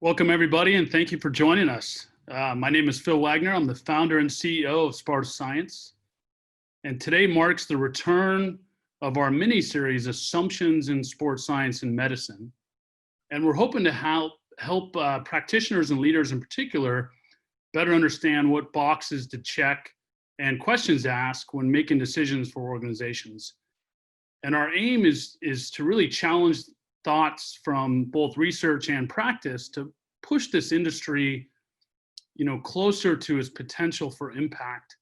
Welcome, everybody, and thank you for joining us. My name is Phil Wagner. I'm the founder and CEO of Sparta Science. And today marks the return of our mini-series, Assumptions in Sports Science and Medicine. And we're hoping to help practitioners and leaders in particular better understand what boxes to check and questions to ask when making decisions for organizations. And our aim is to really challenge thoughts from both research and practice to push this industry, closer to its potential for impact,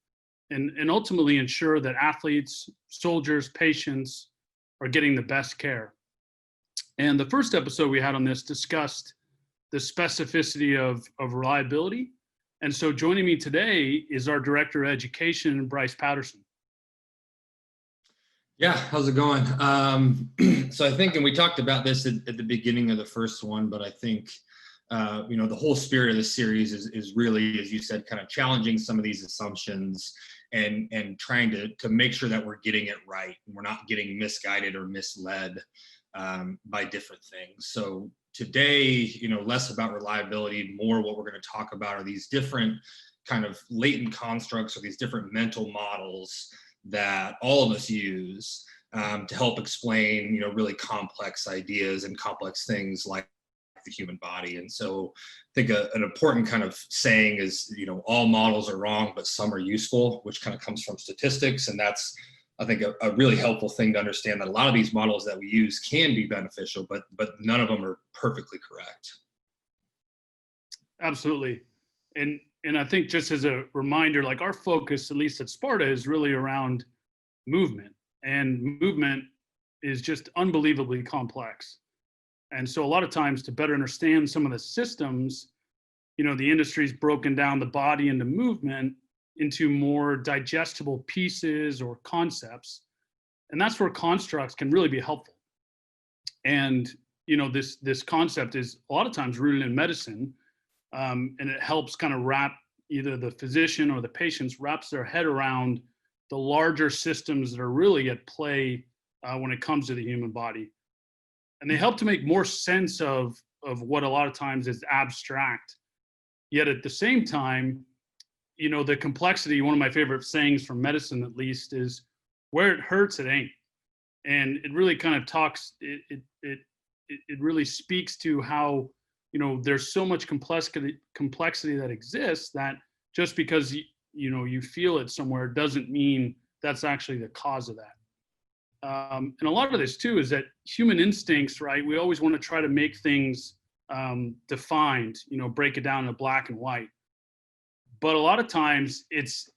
and ultimately ensure that athletes, soldiers, patients are getting the best care. And the first episode we had on this discussed the specificity of reliability. And so joining me today is our Director of Education, Bryce Patterson. Yeah, how's it going? So I think, and we talked about this at the beginning of the first one, but I think, the whole spirit of the series is really, as you said, kind of challenging some of these assumptions and trying to make sure that we're getting it right and we're not getting misguided or misled by different things. So today, less about reliability, more what we're going to talk about are these different kind of latent constructs or these different mental models that all of us use to help explain, really complex ideas and complex things like the human body. And so I think an important kind of saying is, all models are wrong, but some are useful, which kind of comes from statistics. And that's, I think, a really helpful thing to understand, that a lot of these models that we use can be beneficial, but none of them are perfectly correct. Absolutely. And I think, just as a reminder, like, our focus, at least at Sparta, is really around movement. And movement is just unbelievably complex. And so a lot of times, to better understand some of the systems, the industry's broken down the body into movement into more digestible pieces or concepts. And that's where constructs can really be helpful. And, this concept is a lot of times rooted in medicine. And it helps kind of wrap, either the physician or the patients wraps their head around the larger systems that are really at play when it comes to the human body. And they help to make more sense of what a lot of times is abstract. Yet at the same time, the complexity, one of my favorite sayings from medicine, at least, is where it hurts, it ain't. And it really kind of talks, it really speaks to how, there's so much complexity that exists, that just because you feel it somewhere doesn't mean that's actually the cause of that. And a lot of this too is that human instincts, right? We always want to try to make things defined, break it down into black and white. But a lot of times it's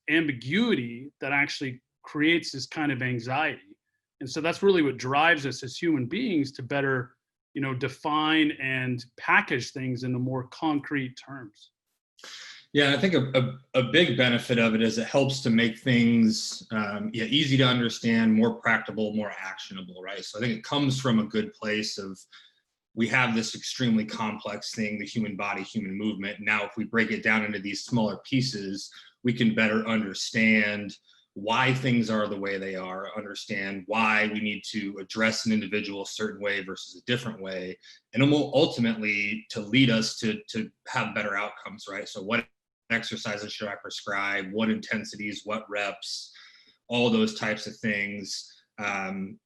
ambiguity that actually creates this kind of anxiety. And so that's really what drives us as human beings to better define and package things into more concrete terms. Yeah, I think a big benefit of it is it helps to make things easy to understand, more practical, more actionable, right? So I think it comes from a good place of, we have this extremely complex thing, the human body, human movement. Now, if we break it down into these smaller pieces, we can better understand why things are the way they are, understand why we need to address an individual a certain way versus a different way, and ultimately to lead us to have better outcomes, right? So what exercises should I prescribe, what intensities, what reps, all those types of things.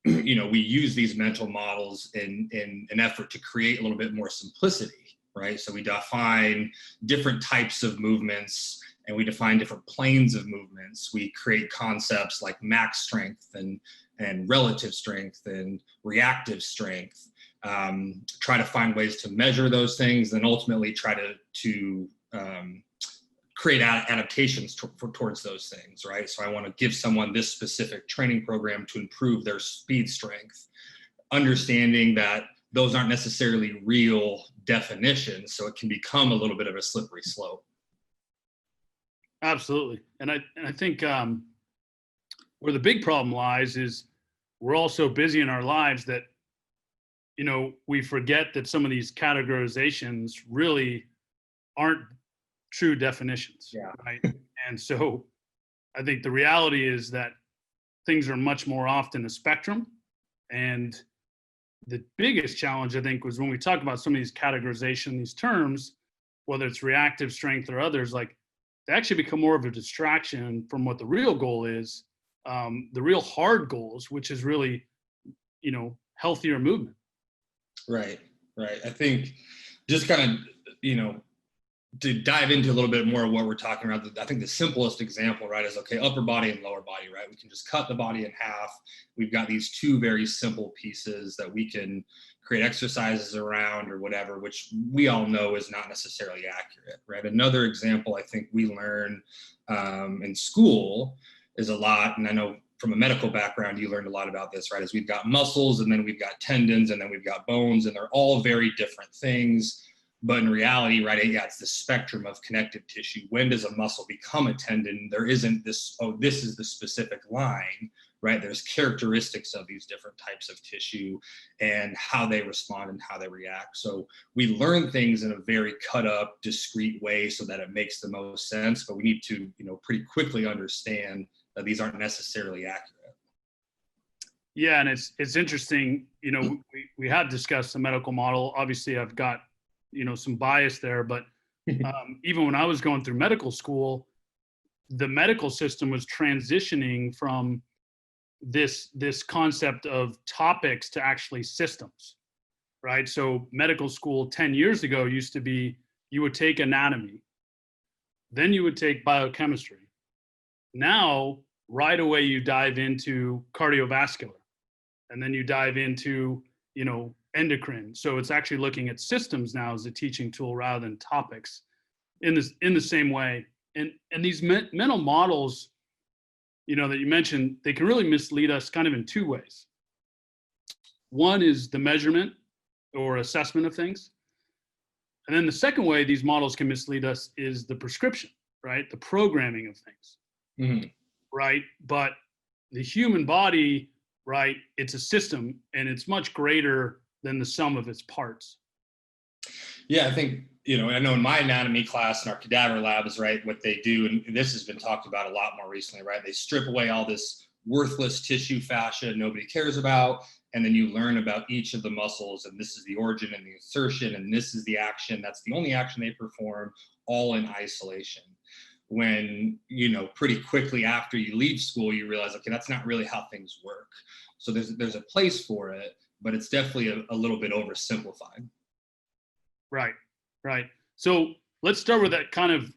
We use these mental models in an effort to create a little bit more simplicity, right? So we define different types of movements, and we define different planes of movements. We create concepts like max strength and relative strength and reactive strength. Try to find ways to measure those things, and ultimately try to create adaptations towards those things, right? So I want to give someone this specific training program to improve their speed strength, understanding that those aren't necessarily real definitions, so it can become a little bit of a slippery slope. Absolutely. And I think where the big problem lies is we're all so busy in our lives that, we forget that some of these categorizations really aren't true definitions, right? And so I think the reality is that things are much more often a spectrum, and the biggest challenge, I think, was when we talk about some of these categorization, these terms, whether it's reactive strength or others, like they actually become more of a distraction from what the real goal is, the real hard goals, which is really, healthier movement. Right. I think just kind of, to dive into a little bit more of what we're talking about, I think the simplest example, right, is okay, upper body and lower body, right? We can just cut the body in half. We've got these two very simple pieces that we can create exercises around or whatever, which we all know is not necessarily accurate, right? Another example I think we learn in school is a lot, and I know from a medical background, you learned a lot about this, right? Is we've got muscles and then we've got tendons and then we've got bones, and they're all very different things. But in reality, right, it's the spectrum of connective tissue. When does a muscle become a tendon? There isn't this, this is the specific line, right? There's characteristics of these different types of tissue and how they respond and how they react. So we learn things in a very cut up, discrete way so that it makes the most sense. But we need to, pretty quickly understand that these aren't necessarily accurate. Yeah, and it's interesting, we have discussed the medical model. Obviously, I've got some bias there, but even when I was going through medical school, the medical system was transitioning from this concept of topics to actually systems, right? So medical school 10 years ago used to be, you would take anatomy, then you would take biochemistry. Now, right away, you dive into cardiovascular, and then you dive into, endocrine. So it's actually looking at systems now as a teaching tool rather than topics in the same way. And these mental models, that you mentioned, they can really mislead us kind of in two ways. One is the measurement or assessment of things. And then the second way these models can mislead us is the prescription, right? The programming of things, right? But the human body, right, it's a system, and it's much greater than the sum of its parts. Yeah, I think, I know in my anatomy class in our cadaver labs, right, what they do, and this has been talked about a lot more recently, right? They strip away all this worthless tissue fascia nobody cares about, and then you learn about each of the muscles, and this is the origin and the insertion, and this is the action. That's the only action they perform, all in isolation. When, pretty quickly after you leave school, you realize, okay, that's not really how things work. So there's a place for it, but it's definitely a little bit oversimplified. Right. So let's start with that kind of,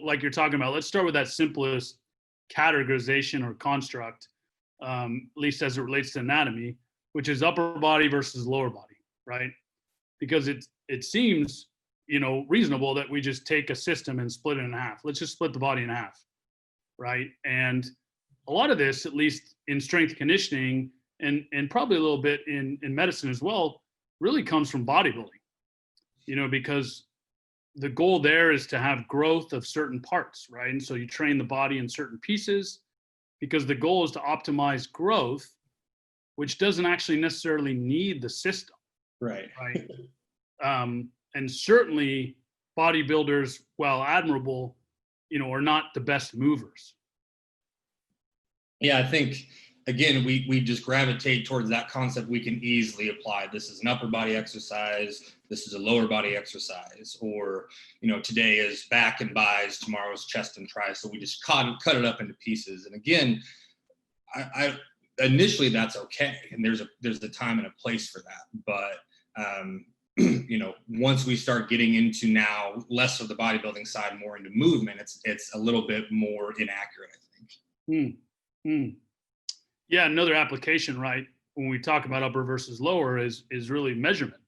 like you're talking about, let's start with that simplest categorization or construct, at least as it relates to anatomy, which is upper body versus lower body, right? Because it seems, reasonable that we just take a system and split it in half. Let's just split the body in half, right? And a lot of this, at least in strength conditioning and probably a little bit in medicine as well, really comes from bodybuilding, because the goal there is to have growth of certain parts, right? And so you train the body in certain pieces because the goal is to optimize growth, which doesn't actually necessarily need the system. Right. And certainly bodybuilders, while admirable, are not the best movers. Yeah, I think, again, we just gravitate towards that concept we can easily apply. This is an upper body exercise. This is a lower body exercise. Or, today is back and bis, tomorrow's chest and tris. So we just cut it up into pieces. And again, I initially that's okay. And there's a time and a place for that. But, once we start getting into now less of the bodybuilding side, more into movement, it's a little bit more inaccurate, I think. Yeah, another application, right, when we talk about upper versus lower is really measurement.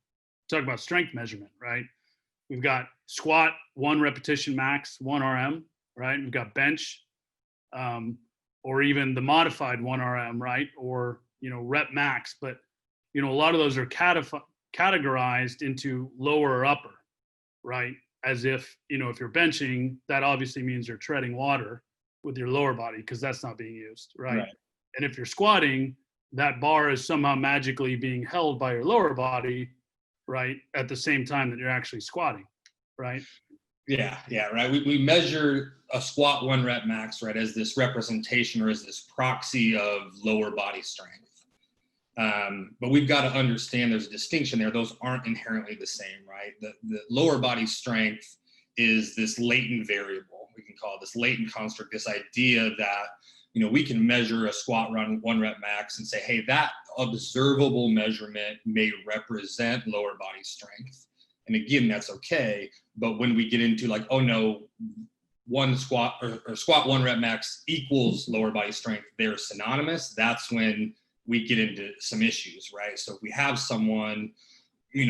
Talk about strength measurement, right? We've got squat, 1 repetition max, 1 RM, right? We've got bench, or even the modified 1 RM, right? Or, rep max. But, a lot of those are categorized into lower or upper, right? As if, if you're benching, that obviously means you're treading water with your lower body because that's not being used, right? And if you're squatting, that bar is somehow magically being held by your lower body, right? At the same time that you're actually squatting, right? Yeah, right. We measure a squat 1 rep max, right, as this representation or as this proxy of lower body strength. But we've got to understand there's a distinction there. Those aren't inherently the same, right? The lower body strength is this latent variable. We can call it this latent construct, this idea that, we can measure a squat run 1 rep max and say, hey, that observable measurement may represent lower body strength. And again, that's okay. But when we get into like, oh no, one squat or squat 1 rep max equals lower body strength, they're synonymous. That's when we get into some issues, right? So if we have someone,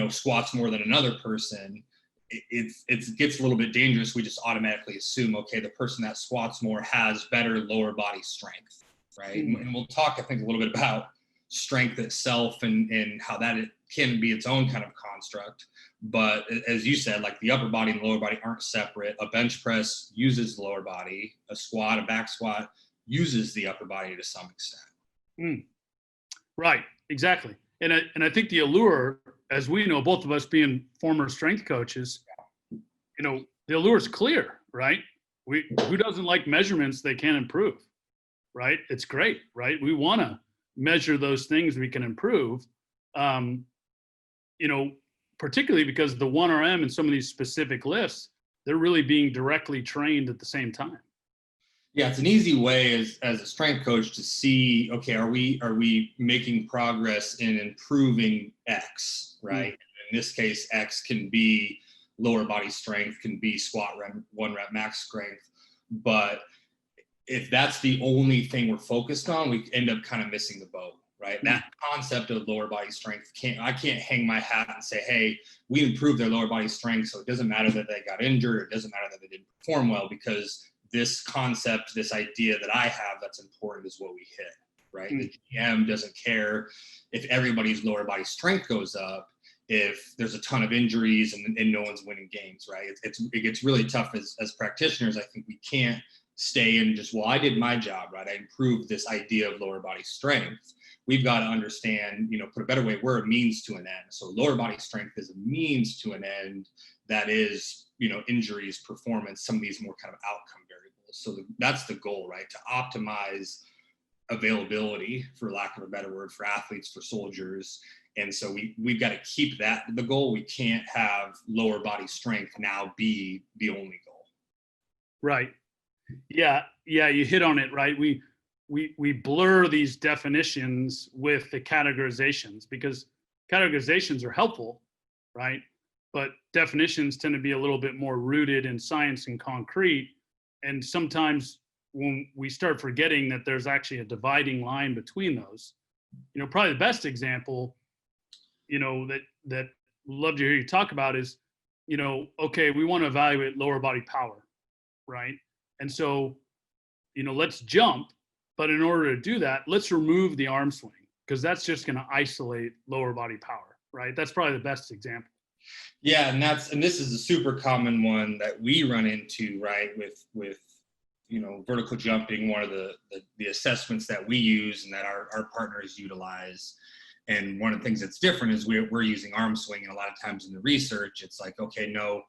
squats more than another person, it gets a little bit dangerous. We just automatically assume, okay, the person that squats more has better lower body strength, right? And we'll talk, I think, a little bit about strength itself and how that it can be its own kind of construct. But as you said, like the upper body and the lower body aren't separate. A bench press uses the lower body. A squat, a back squat uses the upper body to some extent. Right, exactly. And I think the allure, as we know, both of us being former strength coaches, the allure is clear, right? Who doesn't like measurements they can't improve, right? It's great, right? We want to measure those things we can improve, particularly because the 1RM and some of these specific lifts, they're really being directly trained at the same time. Yeah, it's an easy way as a strength coach to see, okay, are we making progress in improving X, right? In this case, X can be lower body strength, can be squat 1 rep max strength. But if that's the only thing we're focused on, we end up kind of missing the boat, right? That concept of lower body strength, I can't hang my hat and say, hey, we improved their lower body strength, so it doesn't matter that they got injured, or it doesn't matter that they didn't perform well, because this concept, this idea that I have that's important is what we hit, right? The GM doesn't care if everybody's lower body strength goes up, if there's a ton of injuries and no one's winning games, right? It gets really tough as practitioners. I think we can't stay in just, well, I did my job, right? I improved this idea of lower body strength. We've got to understand, put a better way, we're a means to an end. So lower body strength is a means to an end that is, injuries, performance, some of these more kind of outcome variables. So that's the goal, right? To optimize availability, for lack of a better word, for athletes, for soldiers. And so we've got to keep that the goal. We can't have lower body strength now be the only goal. Right. Yeah, you hit on it, right? We blur these definitions with the categorizations, because categorizations are helpful, right? But definitions tend to be a little bit more rooted in science and concrete. And sometimes when we start forgetting that there's actually a dividing line between those, probably the best example, that love to hear you talk about is, okay, we want to evaluate lower body power, right? And so, let's jump, but in order to do that, let's remove the arm swing, because that's just going to isolate lower body power, right? That's probably the best example. Yeah, and this is a super common one that we run into, right? With vertical jumping, one of the assessments that we use and that our partners utilize. And one of the things that's different is we're using arm swing, and a lot of times in the research, it's like, okay, no,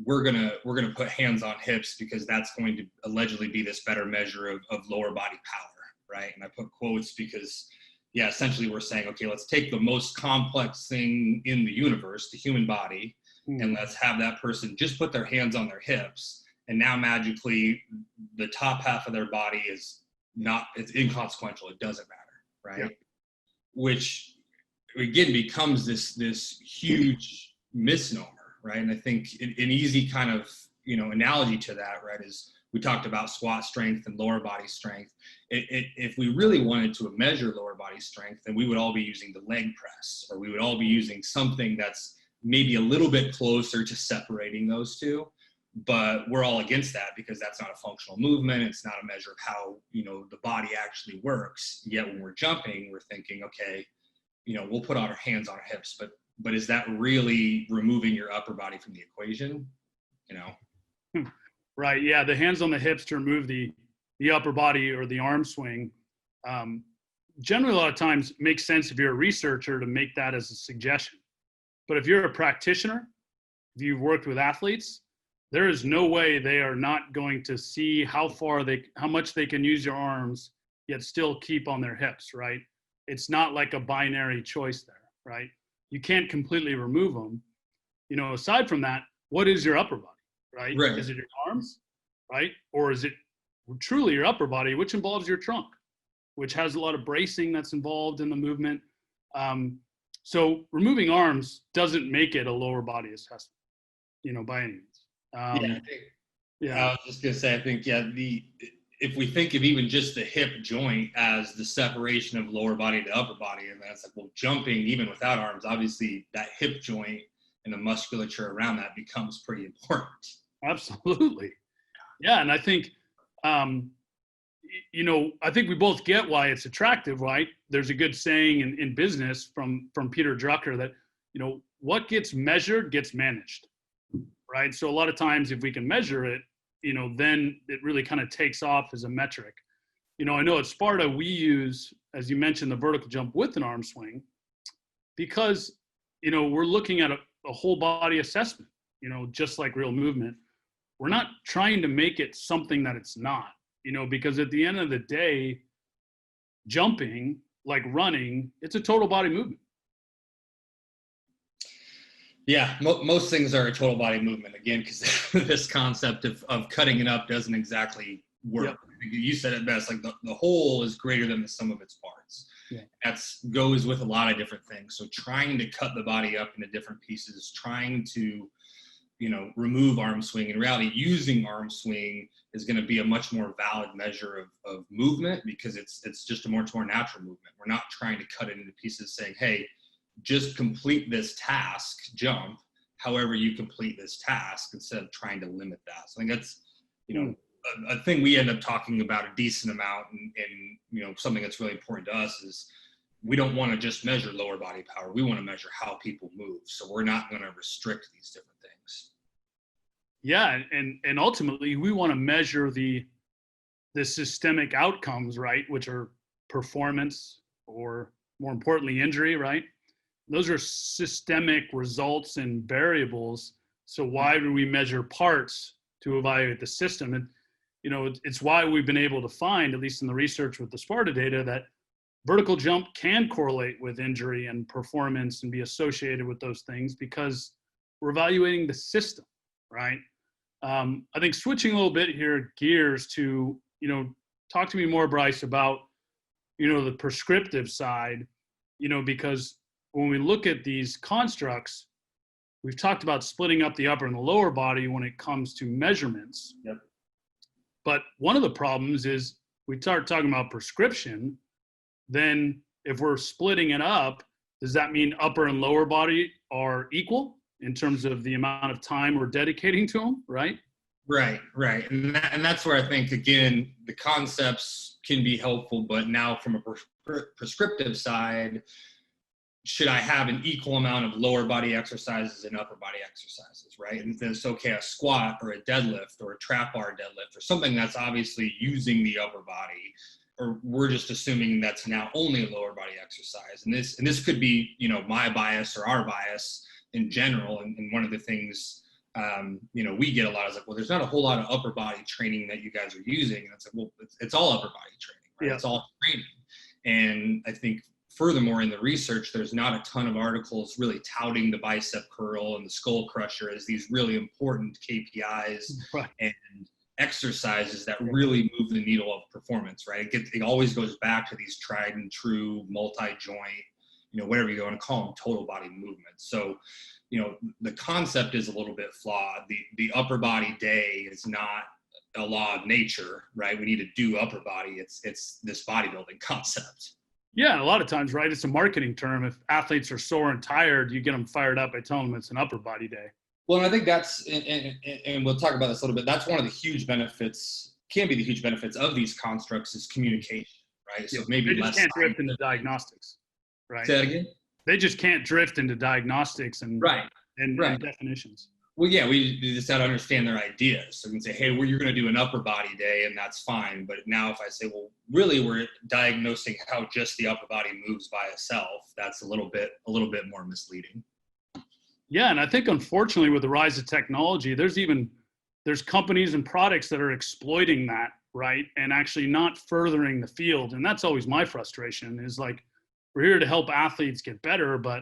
we're gonna put hands on hips because that's going to allegedly be this better measure of lower body power, right? And I put quotes because, yeah, essentially we're saying, okay, let's take the most complex thing in the universe, the human body, and let's have that person just put their hands on their hips, and now magically the top half of their body it's inconsequential. It doesn't matter, right? Yeah. Which again becomes this huge misnomer. Right. And I think an easy kind of, analogy to that, right, is we talked about squat strength and lower body strength. If we really wanted to measure lower body strength, then we would all be using the leg press, or we would all be using something that's maybe a little bit closer to separating those two. But we're all against that because that's not a functional movement. It's not a measure of how, the body actually works. Yet when we're jumping, we're thinking, okay, we'll put our hands on our hips, but is that really removing your upper body from the equation? Right. Yeah. The hands on the hips to remove the upper body or the arm swing. Generally, a lot of times makes sense if you're a researcher to make that as a suggestion. But if you're a practitioner, if you've worked with athletes, there is no way they are not going to see how much they can use your arms, yet still keep on their hips, right? it's not like a binary choice there, right? You can't completely remove them. Aside from that, what is your upper body, right? Right. Is it your arms, right? Or is it truly your upper body, which involves your trunk, which has a lot of bracing that's involved in the movement. So removing arms doesn't make it a lower body assessment, by any means. I was just gonna say, I think, if we think of even just the hip joint as the separation of lower body to upper body, and that's like, well, jumping even without arms, obviously that hip joint and the musculature around that becomes pretty important. Absolutely. Yeah. And I think, I think we both get why it's attractive, right? There's a good saying in business from Peter Drucker that, what gets measured gets managed, right? So a lot of times if we can measure it, then it really kind of takes off as a metric. I know at Sparta, we use, as you mentioned, the vertical jump with an arm swing because, we're looking at a whole body assessment, just like real movement. We're not trying to make it something that it's not, because at the end of the day, jumping, like running, it's a total body movement. Yeah, most things are a total body movement, again, because this concept of cutting it up doesn't exactly work. Yep. You said it best, like the whole is greater than the sum of its parts. Yeah. That's goes with a lot of different things. So trying to cut the body up into different pieces, trying to, remove arm swing. In reality, using arm swing is going to be a much more valid measure of movement because it's just a much more natural movement. We're not trying to cut it into pieces saying, hey, just complete this task, jump, however you complete this task, instead of trying to limit that. So I think that's, a thing we end up talking about a decent amount, and something that's really important to us is we don't want to just measure lower body power. We want to measure how people move. So we're not going to restrict these different things. Yeah, and ultimately we want to measure the systemic outcomes, right, which are performance or more importantly injury, right? Those are systemic results and variables. So why do we measure parts to evaluate the system? And it's why we've been able to find, at least in the research with the Sparta data, that vertical jump can correlate with injury and performance and be associated with those things because we're evaluating the system, right? I think switching a little bit here, gears to, talk to me more, Bryce, about, the prescriptive side, because when we look at these constructs, we've talked about splitting up the upper and the lower body when it comes to measurements. Yep. But one of the problems is we start talking about prescription, then if we're splitting it up, does that mean upper and lower body are equal in terms of the amount of time we're dedicating to them, right? Right. And that's where I think, again, the concepts can be helpful, but now from a prescriptive side, should I have an equal amount of lower body exercises and upper body exercises, right? And then it's okay, a squat or a deadlift or a trap bar deadlift or something that's obviously using the upper body, or we're just assuming that's now only a lower body exercise. And this could be, my bias or our bias in general. And one of the things, we get a lot is like, well, there's not a whole lot of upper body training that you guys are using. And it's like, well, it's all upper body training, right? Yeah. It's all training. And I think furthermore, in the research, there's not a ton of articles really touting the bicep curl and the skull crusher as these really important KPIs and exercises that really move the needle of performance, right? It always goes back to these tried and true multi-joint, whatever you want to call them, total body movements. So, the concept is a little bit flawed. The upper body day is not a law of nature, right? We need to do upper body. It's this bodybuilding concept. Yeah, a lot of times, right, it's a marketing term. If athletes are sore and tired, you get them fired up by telling them it's an upper body day. Well, and I think that's, and we'll talk about this a little bit, that's one of the huge benefits, can be the huge benefits of these constructs is communication, right? So maybe they just can't drift into diagnostics, right? Say that again? They just can't drift into diagnostics and definitions. Well, yeah, we just got to understand their ideas. So we can say, hey, you're going to do an upper body day, and that's fine. But now if I say, well, really, we're diagnosing how just the upper body moves by itself, that's a little bit more misleading. Yeah, and I think unfortunately with the rise of technology, there's companies and products that are exploiting that, right? And actually not furthering the field. And that's always my frustration is like, we're here to help athletes get better, but,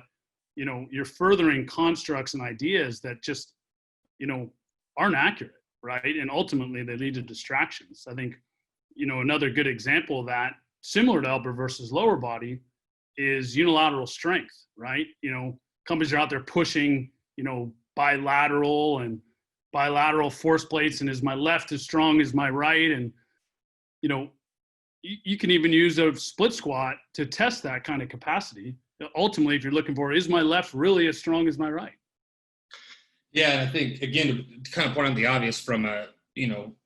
you're furthering constructs and ideas that just, aren't accurate, right? And ultimately they lead to distractions. I think, another good example of that, similar to upper versus lower body, is unilateral strength, right? Companies are out there pushing, bilateral force plates, and is my left as strong as my right? And, you can even use a split squat to test that kind of capacity. Ultimately, if you're looking for, is my left really as strong as my right? Yeah, and I think, again, to kind of point out the obvious from a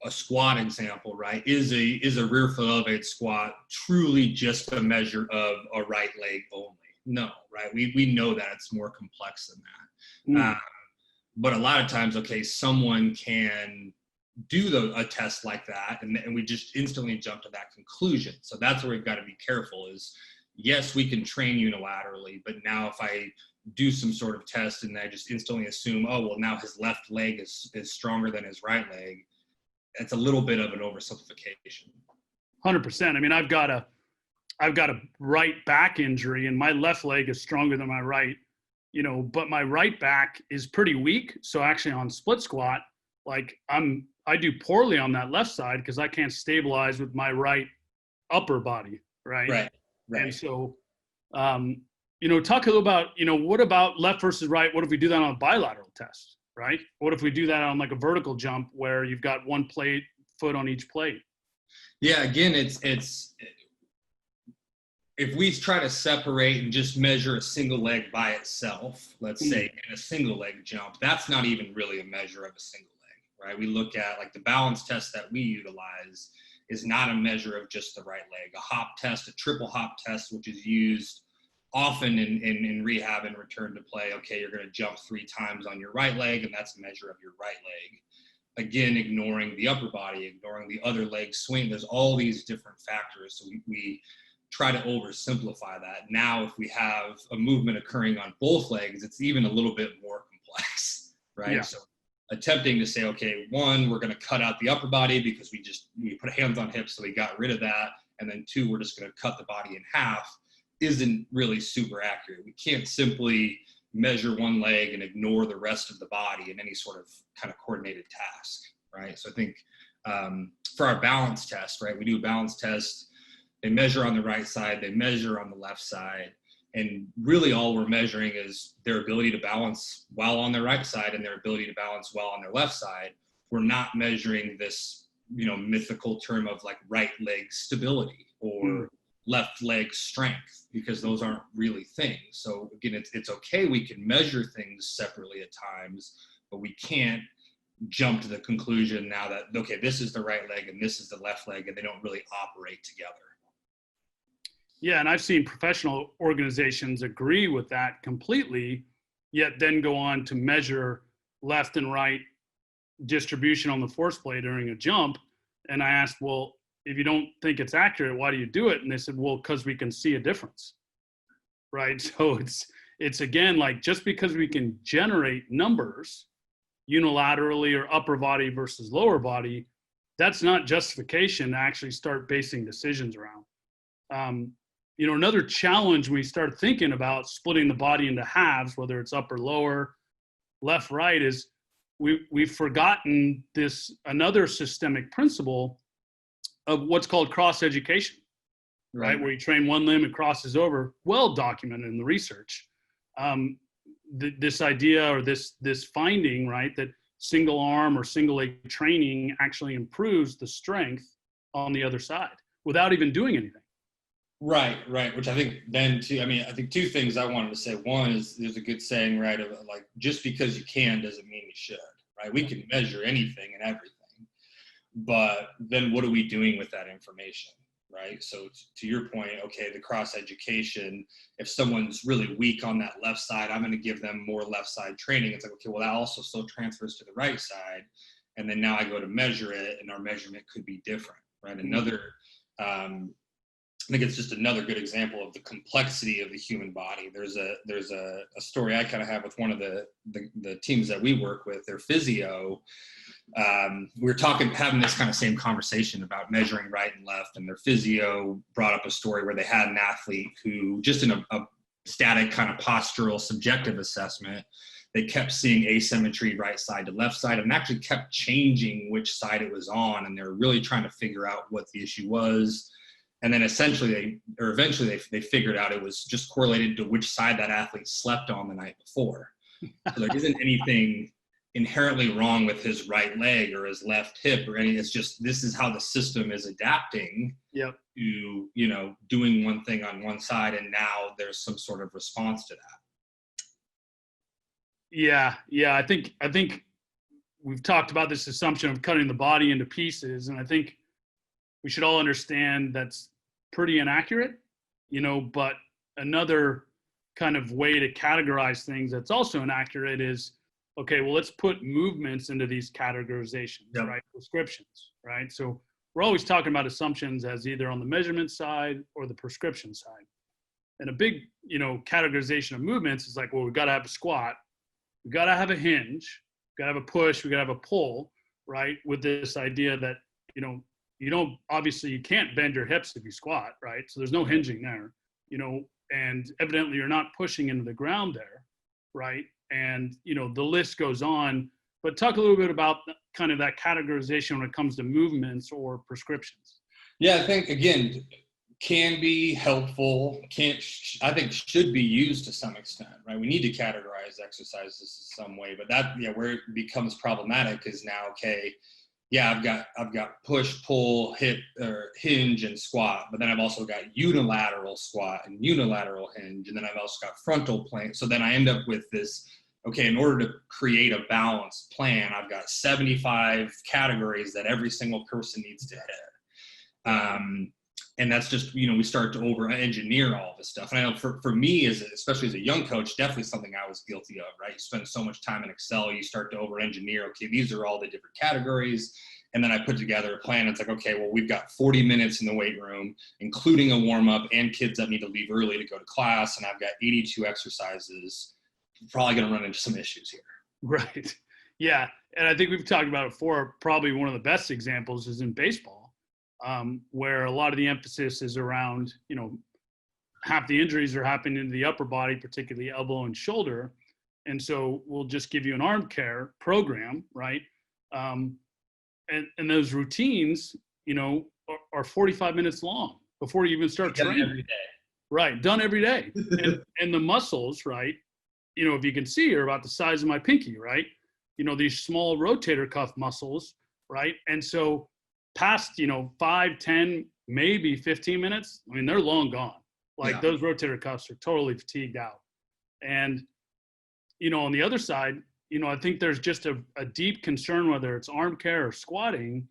squat example, right? Is a rear foot elevated squat truly just a measure of a right leg only? No, right? We know that it's more complex than that. But a lot of times, okay, someone can do a test like that, and we just instantly jump to that conclusion. So that's where we've got to be careful is, yes, we can train unilaterally, but now if I do some sort of test and I just instantly assume, oh, well, now his left leg is stronger than his right leg, it's a little bit of an oversimplification. 100%. I mean, I've got a right back injury and my left leg is stronger than my right, but my right back is pretty weak. So actually on split squat, like I do poorly on that left side because I can't stabilize with my right upper body, right? Right. And so, talk a little about, what about left versus right? What if we do that on a bilateral test, right? What if we do that on like a vertical jump where you've got one foot on each plate? Yeah, again, it's if we try to separate and just measure a single leg by itself, let's say in a single leg jump, that's not even really a measure of a single leg, right? We look at like the balance test that we utilize is not a measure of just the right leg. A hop test, a triple hop test, which is used often in rehab and return to play. Okay, you're going to jump 3 times on your right leg, and that's a measure of your right leg. Again, ignoring the upper body, ignoring the other leg swing. There's all these different factors. So we try to oversimplify that. Now, if we have a movement occurring on both legs, it's even a little bit more complex, right? Yeah. So attempting to say, okay, one, we're going to cut out the upper body because we put hands on hips, so we got rid of that. And then 2, we're just going to cut the body in half, isn't really super accurate. We can't simply measure one leg and ignore the rest of the body in any sort of kind of coordinated task, right? So I think for our balance test, right, we do a balance test. They measure on the right side, they measure on the left side, and really all we're measuring is their ability to balance while on their right side and their ability to balance while on their left side. We're not measuring this, mythical term of like right leg stability or left leg strength, because those aren't really things. So again, it's okay, we can measure things separately at times, but we can't jump to the conclusion now that, okay, this is the right leg and this is the left leg, and they don't really operate together. Yeah, and I've seen professional organizations agree with that completely, yet then go on to measure left and right distribution on the force plate during a jump. And I asked, well, if you don't think it's accurate, why do you do it? And they said, well, because we can see a difference, right? So it's again, like just because we can generate numbers unilaterally or upper body versus lower body, that's not justification to actually start basing decisions around. Another challenge when we start thinking about splitting the body into halves, whether it's upper, lower, left, right, is we've forgotten another systemic principle of what's called cross education, right? Where you train one limb, it crosses over, well documented in the research. This idea or this finding, right, that single arm or single leg training actually improves the strength on the other side without even doing anything. Right. Which I think then too, I think 2 things I wanted to say. One is there's a good saying, right, of like, just because you can doesn't mean you should, right? We can measure anything and everything, but then what are we doing with that information, right? So to your point, okay, the cross education, if someone's really weak on that left side, I'm going to give them more left side training. It's like, okay, well, that also still transfers to the right side. And then now I go to measure it and our measurement could be different, right? Another, I think it's just another good example of the complexity of the human body. There's a story I kind of have with one of the teams that we work with. Their physio we were having this kind of same conversation about measuring right and left, and their physio brought up a story where they had an athlete who, just in a static kind of postural subjective assessment, they kept seeing asymmetry right side to left side, and actually kept changing which side it was on, and they were really trying to figure out what the issue was. And then eventually they figured out it was just correlated to which side that athlete slept on the night before. So there isn't anything inherently wrong with his right leg or his left hip or anything. It's just, this is how the system is adapting to, doing one thing on one side, and now there's some sort of response to that. Yeah. I think we've talked about this assumption of cutting the body into pieces, and I think we should all understand that's pretty inaccurate, but another kind of way to categorize things that's also inaccurate is, okay, well, let's put movements into these categorizations, right? Prescriptions, right? So we're always talking about assumptions as either on the measurement side or the prescription side. And a big, categorization of movements is like, well, we've got to have a squat, we've got to have a hinge, we've got to have a push, we've got to have a pull, right? With this idea that, obviously you can't bend your hips if you squat, right? So there's no hinging there, and evidently you're not pushing into the ground there, right? And, the list goes on, but talk a little bit about kind of that categorization when it comes to movements or prescriptions. Yeah, I think, again, can be helpful, I think should be used to some extent, right? We need to categorize exercises in some way, but where it becomes problematic is now, okay, yeah, I've got push, pull, hip, or hinge and squat, but then I've also got unilateral squat and unilateral hinge, and then I've also got frontal plank. So then I end up with this, okay, in order to create a balanced plan, I've got 75 categories that every single person needs to hit. And that's just, we start to over-engineer all this stuff. And I know for me, especially as a young coach, definitely something I was guilty of, right? You spend so much time in Excel, you start to over-engineer, okay, these are all the different categories. And then I put together a plan. It's like, okay, well, we've got 40 minutes in the weight room, including a warm-up and kids that need to leave early to go to class. And I've got 82 exercises. I'm probably going to run into some issues here. Right. Yeah. And I think we've talked about it before. Probably one of the best examples is in baseball. Where a lot of the emphasis is around, half the injuries are happening in the upper body, particularly elbow and shoulder. And so we'll just give you an arm care program, right? And those routines, are 45 minutes long before you even start training. Every day. Right, done every day. And the muscles, right, if you can see, are about the size of my pinky, right? These small rotator cuff muscles, right? And so past 5, 10, maybe 15 minutes, I mean, they're long gone. Those rotator cuffs are totally fatigued out. And on the other side, I think there's just a deep concern, whether it's arm care or squatting,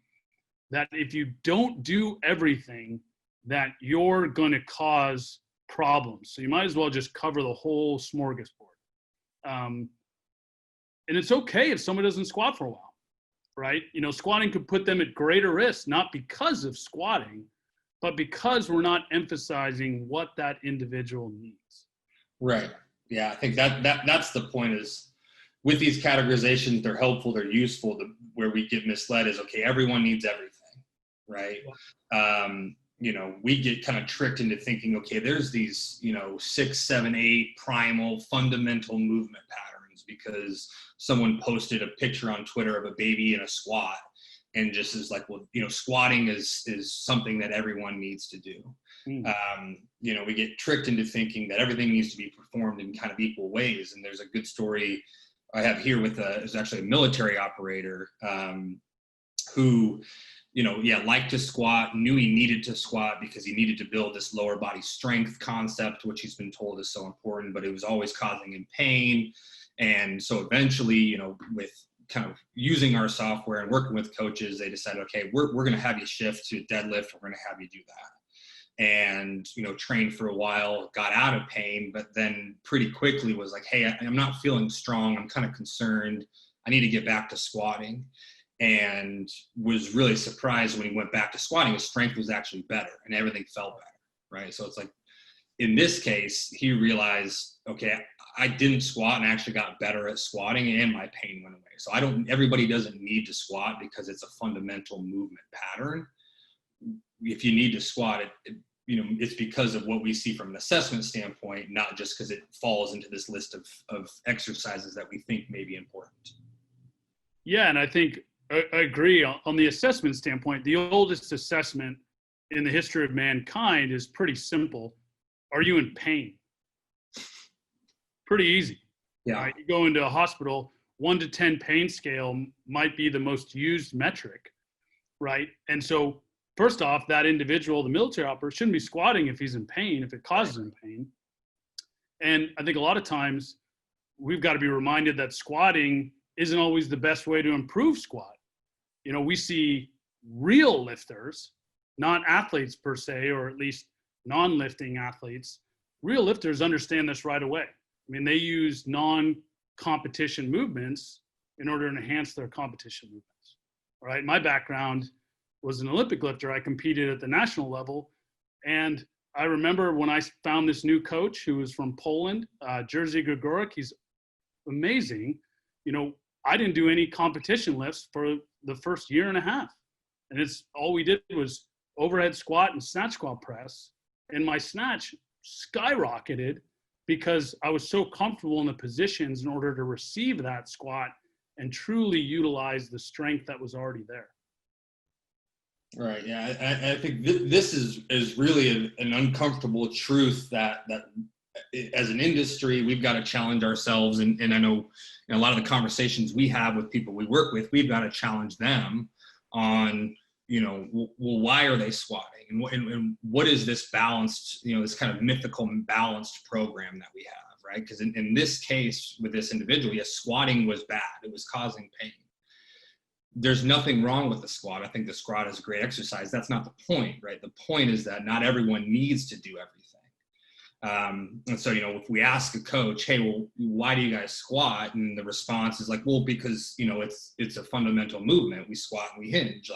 that if you don't do everything, that you're going to cause problems. So you might as well just cover the whole smorgasbord. And it's okay if someone doesn't squat for a while. Right? Squatting could put them at greater risk, not because of squatting, but because we're not emphasizing what that individual needs. Right. Yeah. I think that's the point is with these categorizations, they're helpful, they're useful. Where we get misled is, okay, everyone needs everything. Right. We get kind of tricked into thinking, okay, there's these, 6, 7, 8 primal fundamental movement patterns because someone posted a picture on Twitter of a baby in a squat and just is like, well, squatting is something that everyone needs to do. We get tricked into thinking that everything needs to be performed in kind of equal ways. And there's a good story I have here it's actually a military operator who, liked to squat, knew he needed to squat because he needed to build this lower body strength concept, which he's been told is so important, but it was always causing him pain. And so eventually, with kind of using our software and working with coaches, they decided, okay, we're going to have you shift to deadlift. We're going to have you do that. And, trained for a while, got out of pain, but then pretty quickly was like, hey, I'm not feeling strong. I'm kind of concerned. I need to get back to squatting. And was really surprised when he went back to squatting, his strength was actually better and everything felt better. Right. So it's like, in this case, he realized, okay, I didn't squat and actually got better at squatting and my pain went away. So everybody doesn't need to squat because it's a fundamental movement pattern. If you need to squat, it's because of what we see from an assessment standpoint, not just because it falls into this list of exercises that we think may be important. Yeah, and I think I agree on the assessment standpoint. The oldest assessment in the history of mankind is pretty simple. Are you in pain? Pretty easy. Yeah. Right? You go into a hospital, 1 to 10 pain scale might be the most used metric, right? And so first off, that individual, the military operator, shouldn't be squatting if he's in pain, if it causes him pain. And I think a lot of times we've got to be reminded that squatting isn't always the best way to improve squat. We see real lifters, not athletes per se, or at least non-lifting athletes. Real lifters understand this right away. I mean, they use non-competition movements in order to enhance their competition movements. All right. My background was an Olympic lifter. I competed at the national level. And I remember when I found this new coach who was from Poland, Jerzy Gregorek, he's amazing. I didn't do any competition lifts for the first year and a half. And all we did was overhead squat and snatch squat press. And my snatch skyrocketed because I was so comfortable in the positions in order to receive that squat and truly utilize the strength that was already there. Right. Yeah. I think this is really an uncomfortable truth that as an industry, we've got to challenge ourselves. And I know in a lot of the conversations we have with people we work with, we've got to challenge them on, well, why are they squatting? And what is this balanced, this kind of mythical balanced program that we have, right? Because in this case with this individual, yes, squatting was bad. It was causing pain. There's nothing wrong with the squat. I think the squat is a great exercise. That's not the point, right? The point is that not everyone needs to do everything. And so, if we ask a coach, hey, well, why do you guys squat? And the response is like, well, because, it's a fundamental movement. We squat and we hinge.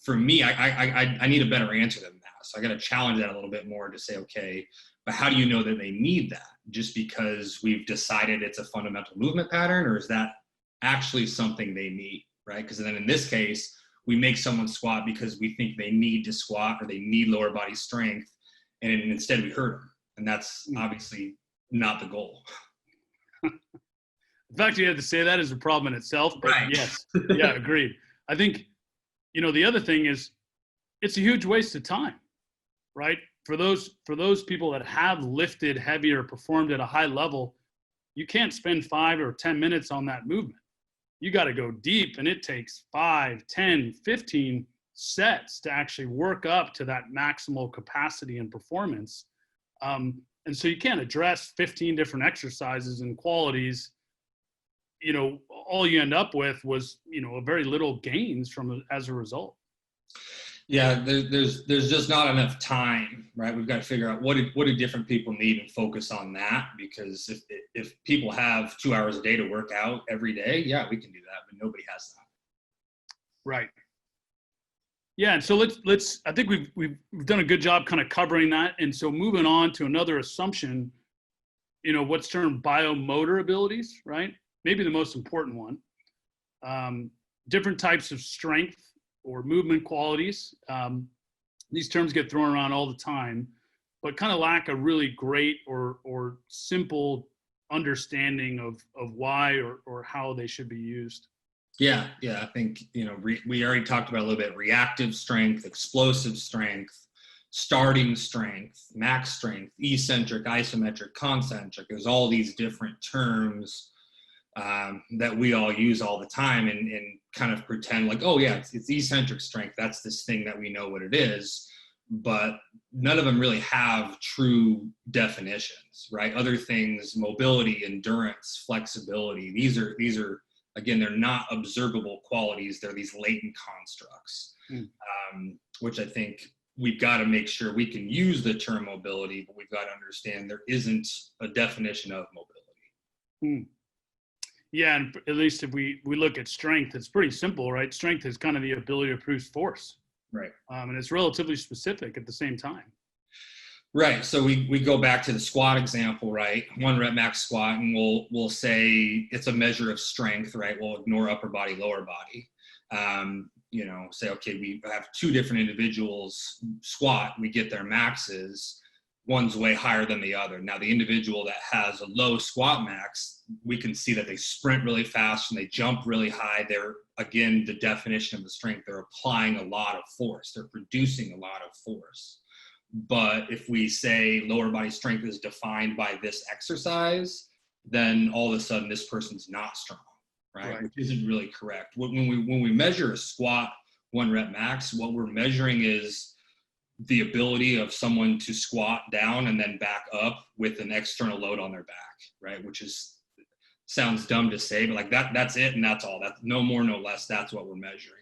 For me, I need a better answer than that. So I got to challenge that a little bit more to say, okay, but how do you know that they need that? Just because we've decided it's a fundamental movement pattern, or is that actually something they need, right? Because then in this case, we make someone squat because we think they need to squat or they need lower body strength, and instead we hurt them. And that's obviously not the goal. The fact you have to say that is a problem in itself, but right. Yes, yeah, agreed. I think, the other thing is it's a huge waste of time, right? For those people that have lifted heavy or performed at a high level, you can't spend 5 or 10 minutes on that movement. You got to go deep, and it takes 5, 10, 15 sets to actually work up to that maximal capacity and performance. And so you can't address 15 different exercises and qualities. All you end up with was, a very little gains as a result. Yeah, there's just not enough time, right? We've got to figure out what do different people need and focus on that, because if people have 2 hours a day to work out every day, yeah, we can do that, but nobody has that. Right. Yeah, and so let's I think we've done a good job kind of covering that. And so moving on to another assumption, what's termed biomotor abilities, right? Maybe the most important one. Different types of strength or movement qualities. These terms get thrown around all the time, but kind of lack a really great or simple understanding of why or how they should be used. Yeah. I think, we already talked about a little bit: reactive strength, explosive strength, starting strength, max strength, eccentric, isometric, concentric. There's all these different terms that we all use all the time and kind of pretend like, oh yeah, it's eccentric strength. That's this thing that we know what it is, but none of them really have true definitions, right? Other things, mobility, endurance, flexibility, these are again, they're not observable qualities. They're these latent constructs, which I think we've got to make sure we can use the term mobility, but we've got to understand there isn't a definition of mobility. Yeah, and at least if we look at strength, it's pretty simple, right? Strength is kind of the ability to produce force. Right. And it's relatively specific at the same time. Right. So we go back to the squat example, right? 1 rep max squat, and we'll say it's a measure of strength, right? We'll ignore upper body, lower body. Say, okay, we have 2 different individuals squat, we get their maxes. One's way higher than the other. Now, the individual that has a low squat max, we can see that they sprint really fast and they jump really high. They're, again, the definition of the strength, they're applying a lot of force. They're producing a lot of force. But if we say lower body strength is defined by this exercise, then all of a sudden this person's not strong, right? Which isn't really correct. When we measure a squat 1 rep max, what we're measuring is the ability of someone to squat down and then back up with an external load on their back, right? Which sounds dumb to say, but like that's it and that's all. That's no more, no less. That's what we're measuring.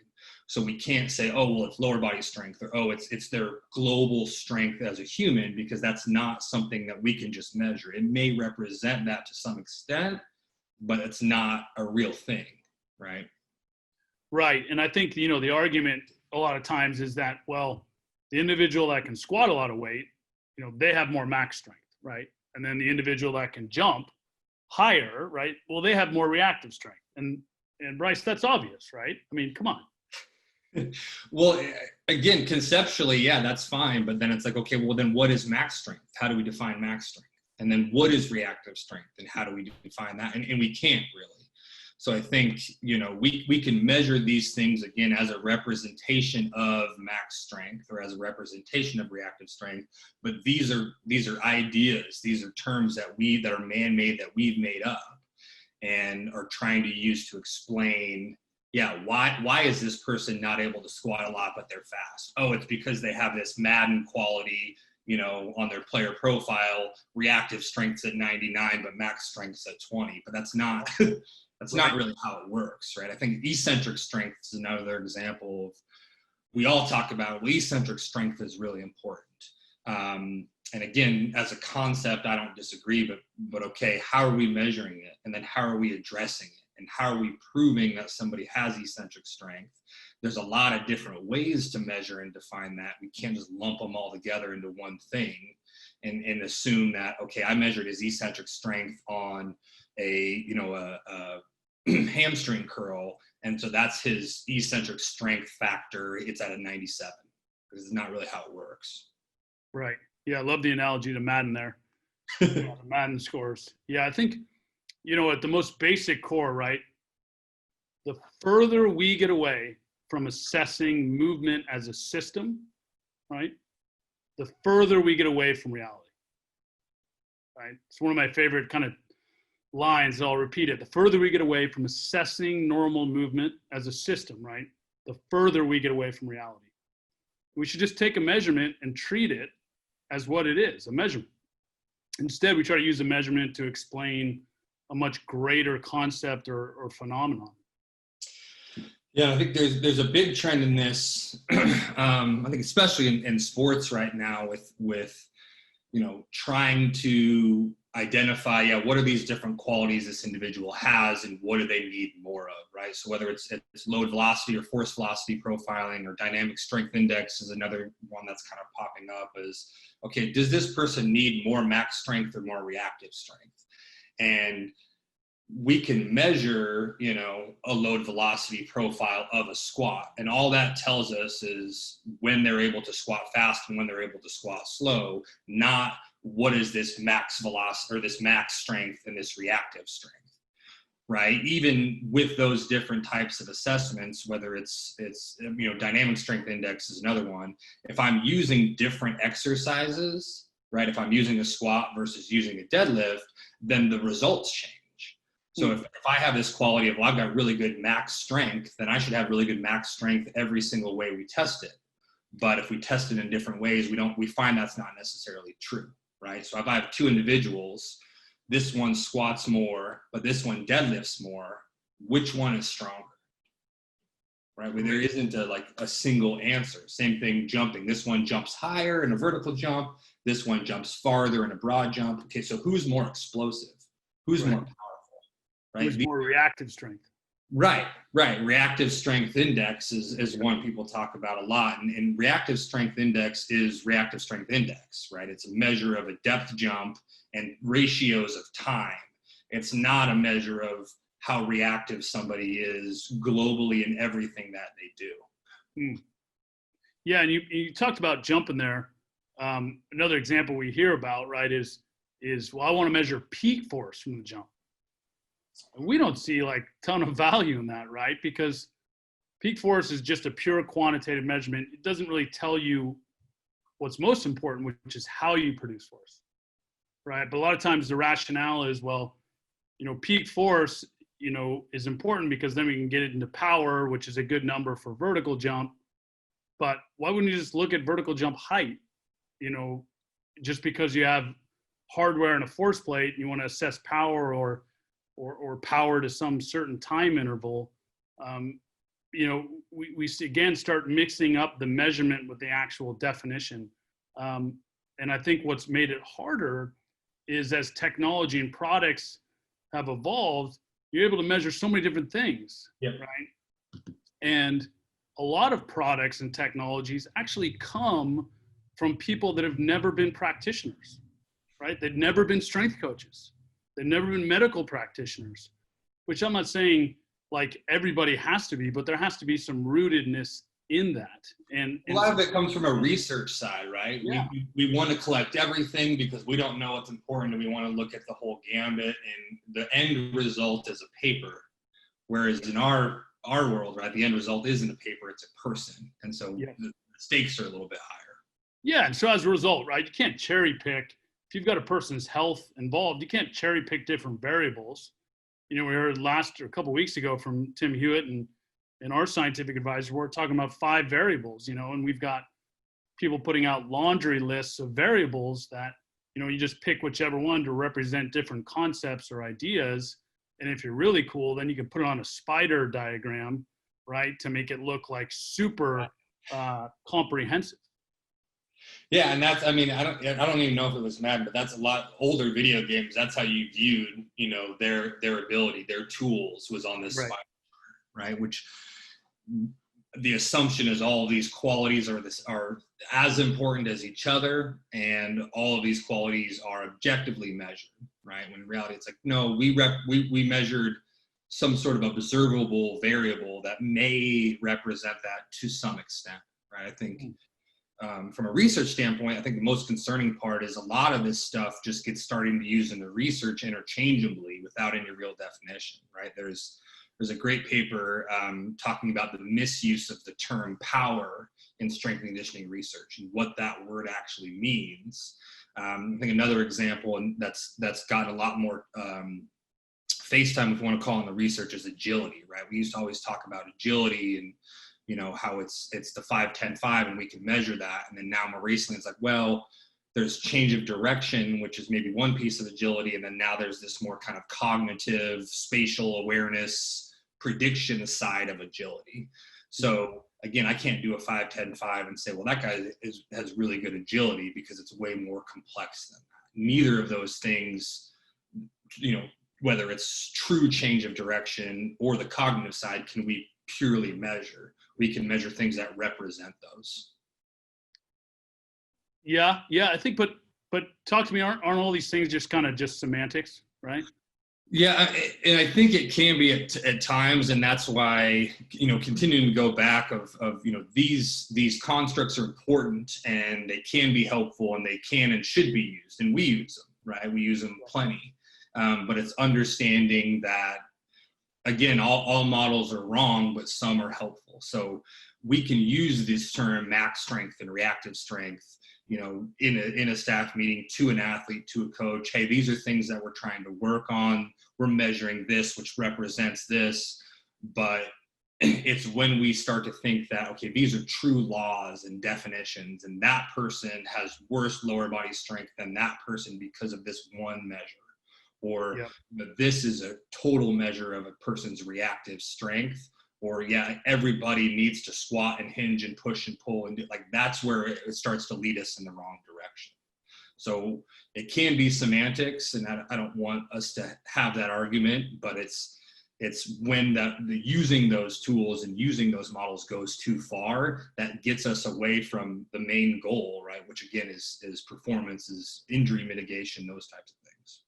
So we can't say, oh, well, it's lower body strength, or, oh, it's their global strength as a human, because that's not something that we can just measure. It may represent that to some extent, but it's not a real thing, right? Right. And I think, the argument a lot of times is that, well, the individual that can squat a lot of weight, they have more max strength, right? And then the individual that can jump higher, right? Well, they have more reactive strength. And Bryce, that's obvious, right? I mean, come on. Well, again, conceptually, yeah, that's fine. But then it's like, okay, well, then what is max strength? How do we define max strength? And then what is reactive strength? And how do we define that? And we can't really. So I think, we can measure these things, again, as a representation of max strength or as a representation of reactive strength. But these are ideas. These are terms that are man-made, that we've made up and are trying to use to explain, why is this person not able to squat a lot, but they're fast? Oh, it's because they have this Madden quality, on their player profile. Reactive strength's at 99, but max strength's at 20. But that's not not really how it works, right? I think eccentric strength is another example of, we all talk about, eccentric strength is really important. And again, as a concept, I don't disagree, but okay, how are we measuring it? And then how are we addressing it? And how are we proving that somebody has eccentric strength? There's a lot of different ways to measure and define that. We can't just lump them all together into one thing and assume that, okay, I measured his eccentric strength on a hamstring curl, and so that's his eccentric strength factor. It's at a 97, because it's not really how it works. Right. Yeah, I love the analogy to Madden there. The Madden scores. Yeah, I think, at the most basic core, right, the further we get away from assessing movement as a system, right, the further we get away from reality, right? It's one of my favorite kind of lines, and I'll repeat it. The further we get away from assessing normal movement as a system, right, the further we get away from reality. We should just take a measurement and treat it as what it is, a measurement. Instead, we try to use a measurement to explain a much greater concept or phenomenon. Yeah, I think there's a big trend in this. I think especially in sports right now with trying to identify, what are these different qualities this individual has and what do they need more of, right? So whether it's load velocity or force velocity profiling, or dynamic strength index is another one that's kind of popping up, is, okay, does this person need more max strength or more reactive strength? And we can measure, a load velocity profile of a squat. And all that tells us is when they're able to squat fast and when they're able to squat slow, not what is this max velocity or this max strength and this reactive strength, right? Even with those different types of assessments, whether it's dynamic strength index is another one. If I'm using different exercises, right? If I'm using a squat versus using a deadlift, then the results change. So if I have this quality of, well, I've got really good max strength, then I should have really good max strength every single way we test it. But if we test it in different ways, we find that's not necessarily true, right? So if I have 2 individuals, this one squats more, but this one deadlifts more, which one is stronger, right? Where there isn't a single answer. Same thing jumping. This one jumps higher in a vertical jump. This one jumps farther in a broad jump. Okay, so who's more explosive? Who's more powerful? Right? Who's more reactive strength? Right, right. Reactive strength index is one people talk about a lot. And reactive strength index is reactive strength index, right? It's a measure of a depth jump and ratios of time. It's not a measure of how reactive somebody is globally in everything that they do. Mm. Yeah, and you talked about jumping there. Another example we hear about, right, is well, I want to measure peak force from the jump. And we don't see like a ton of value in that, right? Because peak force is just a pure quantitative measurement. It doesn't really tell you what's most important, which is how you produce force, right? But a lot of times the rationale is, well, peak force, is important because then we can get it into power, which is a good number for vertical jump. But why wouldn't you just look at vertical jump height? Just because you have hardware and a force plate, you want to assess power or power to some certain time interval. We again start mixing up the measurement with the actual definition. And I think what's made it harder is as technology and products have evolved, you're able to measure so many different things, yep. right? And a lot of products and technologies actually come from people that have never been practitioners, right? They've never been strength coaches. They've never been medical practitioners, which I'm not saying like everybody has to be, but there has to be some rootedness in that. And a lot of it comes from a research side, right? Yeah. We want to collect everything because we don't know what's important and we want to look at the whole gambit, and the end result is a paper. Whereas in our world, right, the end result isn't a paper, it's a person. And so the stakes are a little bit higher. Yeah, and so as a result, right, you can't cherry pick. If you've got a person's health involved, you can't cherry pick different variables. We heard a couple of weeks ago from Tim Hewitt and our scientific advisor, we're talking about 5 variables, and we've got people putting out laundry lists of variables that, you just pick whichever one to represent different concepts or ideas. And if you're really cool, then you can put it on a spider diagram, right, to make it look like super comprehensive. Yeah, and that's, I don't even know if it was Madden, but that's a lot older video games. That's how you viewed, their ability, their tools was on this spider, right? Which the assumption is all of these qualities are as important as each other, and all of these qualities are objectively measured, right? When in reality, it's like, no, we measured some sort of observable variable that may represent that to some extent, right? I think from a research standpoint, I think the most concerning part is a lot of this stuff just gets starting to use in the research interchangeably without any real definition, right? There's a great paper talking about the misuse of the term power in strength and conditioning research and what that word actually means. I think another example, and that's gotten a lot more face time, if you want to call it, in the research, is agility, right? We used to always talk about agility and how it's the 5-10-5 and we can measure that. And then now more recently, it's like, well, there's change of direction, which is maybe one piece of agility. And then now there's this more kind of cognitive, spatial awareness, prediction side of agility. So again, I can't do a 5-10-5 and say, well, that guy has really good agility, because it's way more complex than that. Neither of those things, whether it's true change of direction or the cognitive side, can we purely measure. We can measure things that represent those. Yeah, I think, but talk to me, aren't all these things just kind of just semantics, right? Yeah, and I think it can be at times, and that's why, continuing to go back of these constructs are important and they can be helpful and they can and should be used, and we use them, right? We use them plenty, but it's understanding that, again, all models are wrong, but some are helpful. So we can use this term max strength and reactive strength, in a staff meeting, to an athlete, to a coach. Hey, these are things that we're trying to work on. We're measuring this, which represents this. But it's when we start to think that, okay, these are true laws and definitions, and that person has worse lower body strength than that person because of this one measure. Or this is a total measure of a person's reactive strength, or everybody needs to squat and hinge and push and pull and do, like, that's where it starts to lead us in the wrong direction. So it can be semantics, and I don't want us to have that argument, but it's It's when the using those tools and using those models goes too far that gets us away from the main goal, right? Which again is performance, is injury mitigation, those types of things.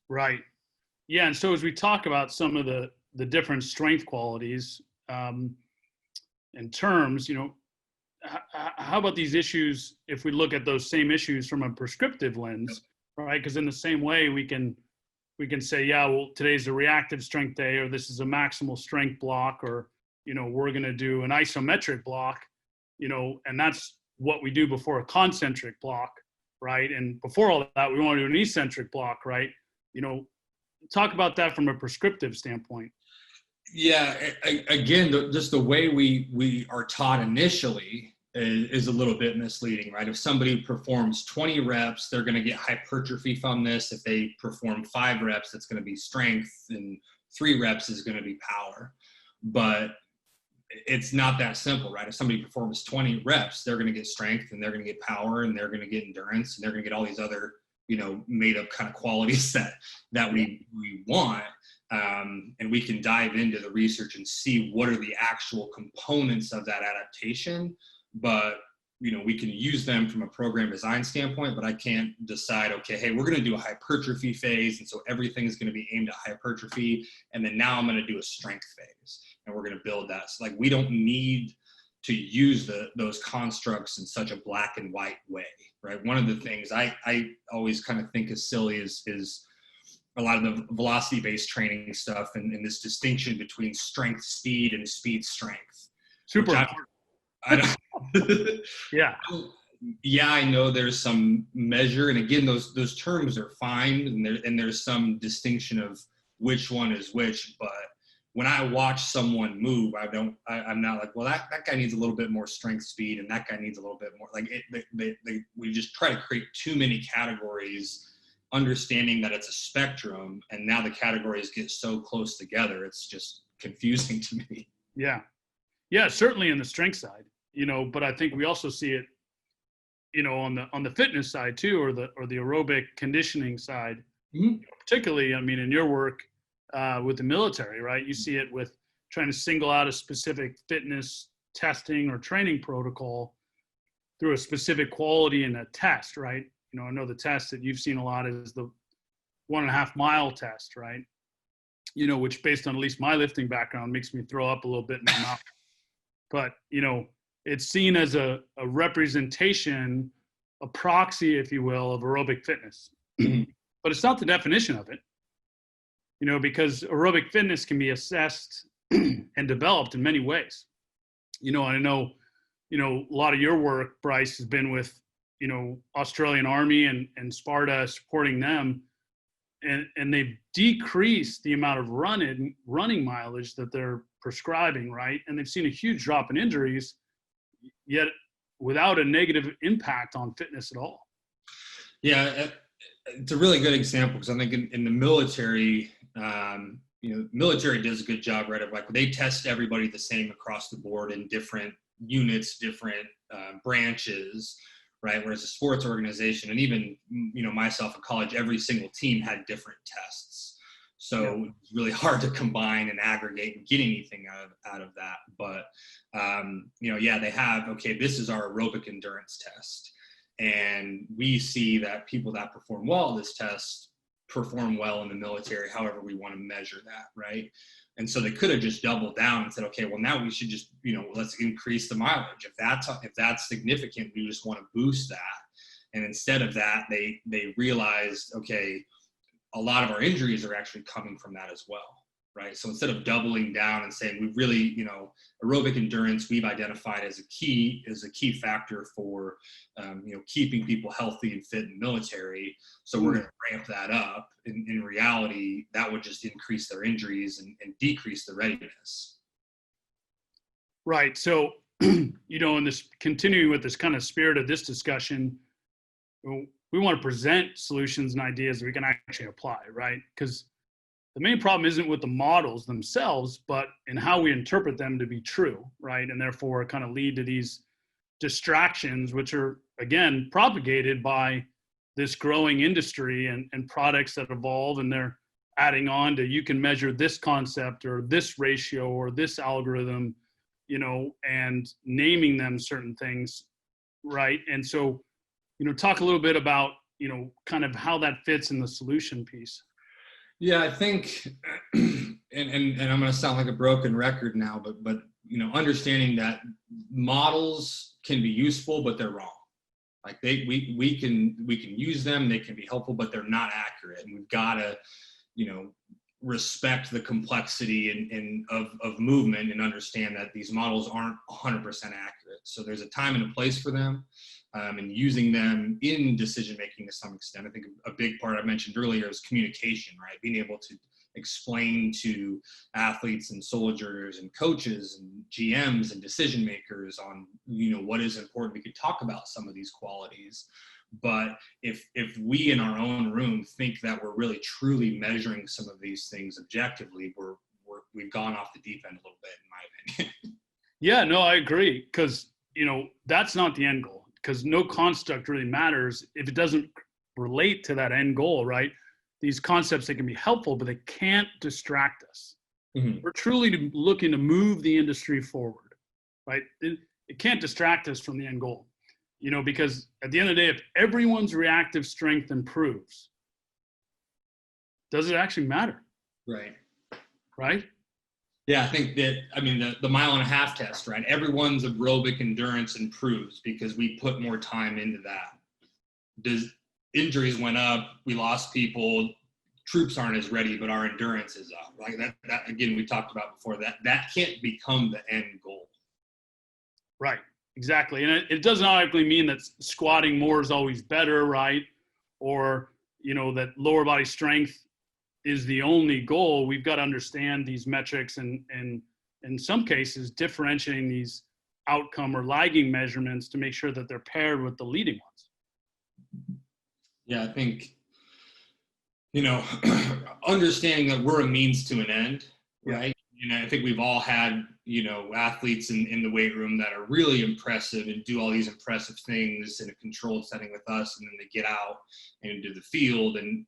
Right. Yeah. And so as we talk about some of the different strength qualities and terms, how about these issues if we look at those same issues from a prescriptive lens, right? Because in the same way we can say, yeah, well, today's a reactive strength day, or this is a maximal strength block, or we're going to do an isometric block, and that's what we do before a concentric block, right? And before all that, we want to do an eccentric block, right? Talk about that from a prescriptive standpoint. Yeah, again, just the way we are taught initially is a little bit misleading, right? If somebody performs 20 reps, they're going to get hypertrophy from this. If they perform 5 reps, it's going to be strength, and 3 reps is going to be power. But it's not that simple, right? If somebody performs 20 reps, they're going to get strength, and they're going to get power, and they're going to get endurance, and they're going to get all these other, made up kind of qualities that we want. And we can dive into the research and see what are the actual components of that adaptation. But, we can use them from a program design standpoint, but I can't decide, okay, hey, we're going to do a hypertrophy phase. And so everything's going to be aimed at hypertrophy. And then now I'm going to do a strength phase, and we're going to build that. So we don't need to use those constructs in such a black and white way, right? One of the things I always kind of think is silly is a lot of the velocity-based training stuff and this distinction between strength speed and speed strength. Super. I don't, yeah. Yeah, I know there's some measure, and again, those terms are fine, and there's some distinction of which one is which. But when I watch someone move, I'm not like, well, that guy needs a little bit more strength speed, and that guy needs a little bit more. We just try to create too many categories, understanding that it's a spectrum, and now the categories get so close together, it's just confusing to me. Yeah, certainly in the strength side, but I think we also see it, on the fitness side too, or the aerobic conditioning side, particularly, in your work with the military, right? You see it with trying to single out a specific fitness testing or training protocol through a specific quality in a test, right? I know the test that you've seen a lot is the 1.5 mile test, right? Which based on at least my lifting background makes me throw up a little bit in my mouth. But, it's seen as a representation, a proxy, if you will, of aerobic fitness. But it's not the definition of it, because aerobic fitness can be assessed and developed in many ways. I know, a lot of your work, Bryce, has been with, Australian Army and Sparta, supporting them. And they've decreased the amount of running mileage that they're prescribing, right? And they've seen a huge drop in injuries, yet without a negative impact on fitness at all. Yeah, it's a really good example, because I think in the military, military does a good job, right? Of they test everybody the same across the board in different units, different branches, right? Whereas a sports organization, and even, myself in college, every single team had different tests. So it's really hard to combine and aggregate and get anything out of that. But, they have, okay, this is our aerobic endurance test. And we see that people that perform well at this test perform well in the military, however we want to measure that, right? And so they could have just doubled down and said, okay, well, now we should just, let's increase the mileage. If that's significant, we just want to boost that. And instead of that, they realized, okay, a lot of our injuries are actually coming from that as well, right? So instead of doubling down and saying we really, aerobic endurance we've identified as a key factor for, keeping people healthy and fit in the military. So we're going to ramp that up. In reality, that would just increase their injuries and decrease the readiness. Right. So, in this continuing with this kind of spirit of this discussion, we want to present solutions and ideas that we can actually apply, right? Because the main problem isn't with the models themselves, but in how we interpret them to be true, right? And therefore kind of lead to these distractions, which are, again, propagated by this growing industry and products that evolve, and they're adding on to, you can measure this concept or this ratio or this algorithm, and naming them certain things, right? And so, talk a little bit about, kind of how that fits in the solution piece. Yeah, I think, and I'm going to sound like a broken record now, but understanding that models can be useful, but they're wrong. Like we can use them, they can be helpful, but they're not accurate, and we've got to respect the complexity of movement and understand that these models aren't 100% accurate. So there's a time and a place for them, and using them in decision making to some extent. I think a big part I mentioned earlier is communication, right? Being able to explain to athletes and soldiers and coaches and GMs and decision makers on what is important. We could talk about some of these qualities, but if we in our own room think that we're really truly measuring some of these things objectively, we've gone off the deep end a little bit, in my opinion. Yeah, no, I agree, because that's not the end goal, because no construct really matters if it doesn't relate to that end goal, right? These concepts, they can be helpful, but they can't distract us. Mm-hmm. We're truly looking to move the industry forward, right? It can't distract us from the end goal, because at the end of the day, if everyone's reactive strength improves, does it actually matter? Right. Right? Yeah, I think that, the 1.5 mile test, right? Everyone's aerobic endurance improves because we put more time into that. Injuries went up, we lost people, troops aren't as ready, but our endurance is up. Like that again, we talked about before, that can't become the end goal. Right, exactly. And it doesn't automatically mean that squatting more is always better, right? Or, that lower body strength is the only goal. We've got to understand these metrics and in some cases differentiating these outcome or lagging measurements to make sure that they're paired with the leading ones. Yeah, I think, understanding that we're a means to an end, right? I think we've all had, athletes in the weight room that are really impressive and do all these impressive things in a controlled setting with us, and then they get out into the field and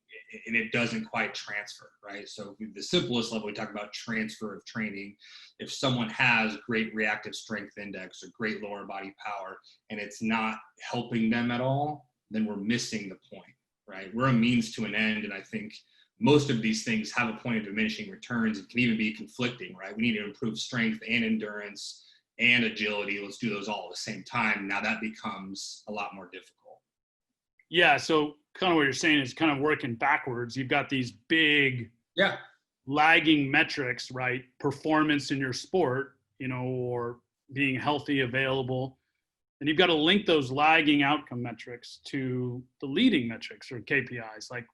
it doesn't quite transfer, right? So the simplest level, we talk about transfer of training. If someone has great reactive strength index or great lower body power and it's not helping them at all, then we're missing the point, right? We're a means to an end, and I think most of these things have a point of diminishing returns and can even be conflicting, right? We need to improve strength and endurance and agility. Let's do those all at the same time. Now that becomes a lot more difficult. Yeah, so kind of what you're saying is kind of working backwards. You've got these big lagging metrics, right? Performance in your sport, or being healthy, available. And you've got to link those lagging outcome metrics to the leading metrics or KPIs, like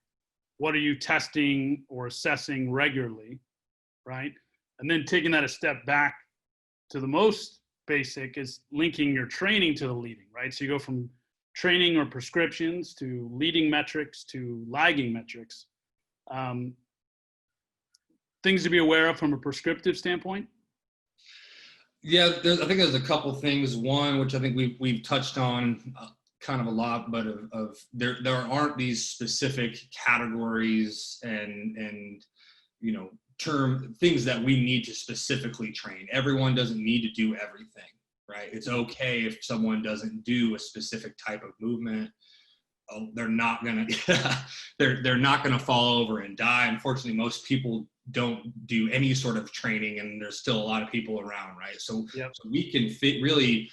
what are you testing or assessing regularly, right? And then taking that a step back to the most basic is linking your training to the leading, right? So you go from training or prescriptions to leading metrics to lagging metrics. Things to be aware of from a prescriptive standpoint? Yeah, I think there's a couple things. One, which I think we've touched on kind of a lot, but there aren't these specific categories and term things that we need to specifically train. Everyone doesn't need to do everything, right? It's okay if someone doesn't do a specific type of movement. They're not gonna they're not gonna fall over and die. Unfortunately, most people don't do any sort of training, and there's still a lot of people around, right? So we can really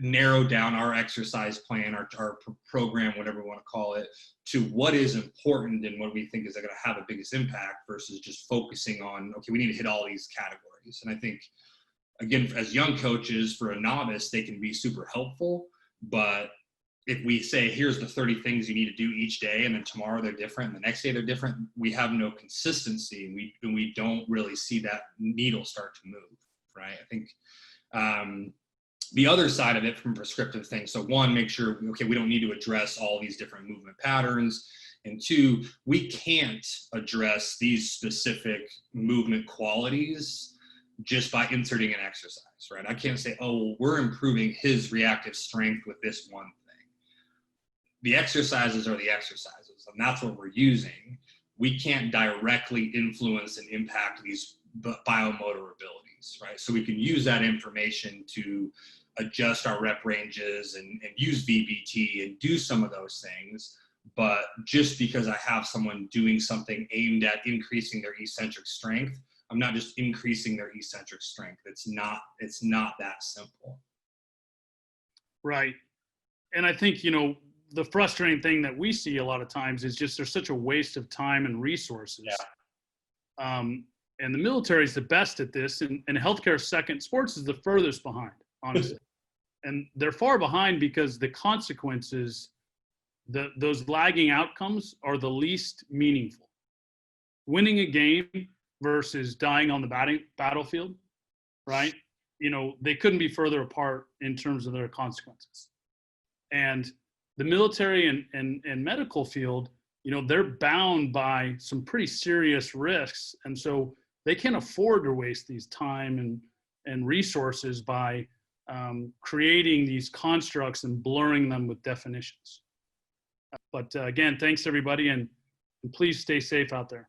narrow down our exercise plan, our program, whatever we want to call it, to what is important and what we think is going to have the biggest impact versus just focusing on, okay, we need to hit all these categories. And I think, again, as young coaches, for a novice, they can be super helpful. But if we say, here's the 30 things you need to do each day, and then tomorrow they're different, and the next day they're different, we have no consistency, and we don't really see that needle start to move, right? I think the other side of it from prescriptive things. So one, make sure, okay, we don't need to address all these different movement patterns. And two, we can't address these specific movement qualities just by inserting an exercise, right? I can't say, oh, well, we're improving his reactive strength with this one thing. The exercises are the exercises, and that's what we're using. we can't directly influence and impact these biomotor abilities, right? So we can use that information to adjust our rep ranges and use VBT and do some of those things. But just because I have someone doing something aimed at increasing their eccentric strength, I'm not just increasing their eccentric strength. It's not that simple. Right. And I think, the frustrating thing that we see a lot of times is just there's such a waste of time and resources. Yeah. And the military is the best at this, and healthcare is second. Sports is the furthest behind, honestly. And they're far behind because the consequences, those lagging outcomes are the least meaningful. Winning a game versus dying on the battlefield, right? They couldn't be further apart in terms of their consequences. And the military and medical field, they're bound by some pretty serious risks. And so they can't afford to waste these time and resources by creating these constructs and blurring them with definitions. But again, thanks everybody, and please stay safe out there.